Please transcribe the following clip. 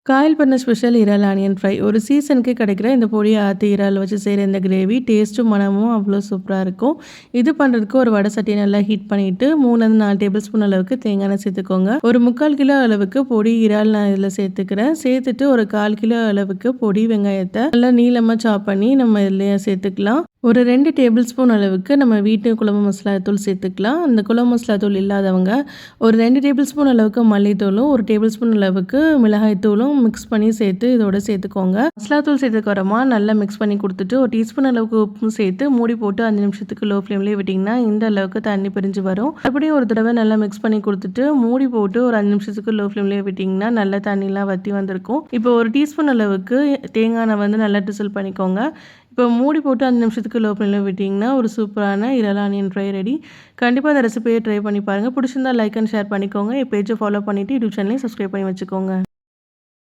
காயல் பண்ண ஸ்பெஷல் இறால் onion fry. ஒரு சீசனுக்கு கிடைக்கிற இந்த பொடிய ஆத்தி இறால் வச்சு செய்கிற இந்த கிரேவி டேஸ்ட்டும் மணமும் அவ்வளோ சூப்பராக இருக்கும். இது பண்ணுறதுக்கு ஒரு வடை சட்டியை நல்லா ஹீட் பண்ணிவிட்டு 3-4 டேபிள் ஸ்பூன் அளவுக்கு தேங்காய் எண்ணெய் சேர்த்துக்கோங்க. ஒரு 3/4 கிலோ அளவுக்கு பொடி இறால் நான் இதில் சேர்த்துக்கிறேன். சேர்த்துட்டு ஒரு 1/4 கிலோ அளவுக்கு பொடி வெங்காயத்தை நல்லா நீளமாக சாப் பண்ணி நம்ம இதில் சேர்த்துக்கலாம். ஒரு 2 டேபிள் ஸ்பூன் அளவுக்கு நம்ம வீட்டு குழம்பு மசாலா தூள் சேர்த்துக்கலாம். அந்த குழம்பு மசாலா தூள் இல்லாதவங்க ஒரு 2 டேபிள் ஸ்பூன் அளவுக்கு மல்லித்தூளும் 1 டேபிள் ஸ்பூன் அளவுக்கு மிளகாய் தூளும் மிக்ஸ் பண்ணி சேர்த்து இதோட சேர்த்துக்கோங்க. மசாலா தூள் சேர்த்துக்கறமா நல்லா மிக்ஸ் பண்ணி கொடுத்துட்டு ஒரு டீஸ்பூன் அளவுக்கு உப்பும் சேர்த்து மூடி போட்டு 5 நிமிஷத்துக்கு லோ ஃப்ளேம்லேயே விட்டிங்கன்னா இந்த அளவுக்கு தண்ணி பிரிஞ்சு வரும். அப்படியும் ஒரு தடவை நல்லா மிக்ஸ் பண்ணி கொடுத்துட்டு மூடி போட்டு ஒரு 5 நிமிஷத்துக்கு லோ ஃப்ளேம்லேயே விட்டிங்கன்னா நல்லா தண்ணிலாம் வற்றி வந்திருக்கும். இப்போ ஒரு டீஸ்பூன் அளவுக்கு தேங்காய் எண்ணெய் வந்து நல்லா டிசில் பண்ணிக்கோங்க. இப்போ மூடி போட்டு 5 நிமிஷத்துக்கு லோ ஃப்ளேமில் விட்டிங்கன்னா ஒரு சூப்பரான இறால் ஆனியன் ஃப்ரை ரெடி. கண்டிப்பாக இந்த ரெசிபியை ட்ரை பண்ணி பாருங்கள். பிடிச்சிருந்தா லைக் அண்ட் ஷேர் பண்ணிக்கோங்க. என் பேஜை ஃபாலோ பண்ணிவிட்டு யூடியூப் சேனலையும் சப்ஸ்கிரைப் பண்ணி வச்சுக்கோங்க.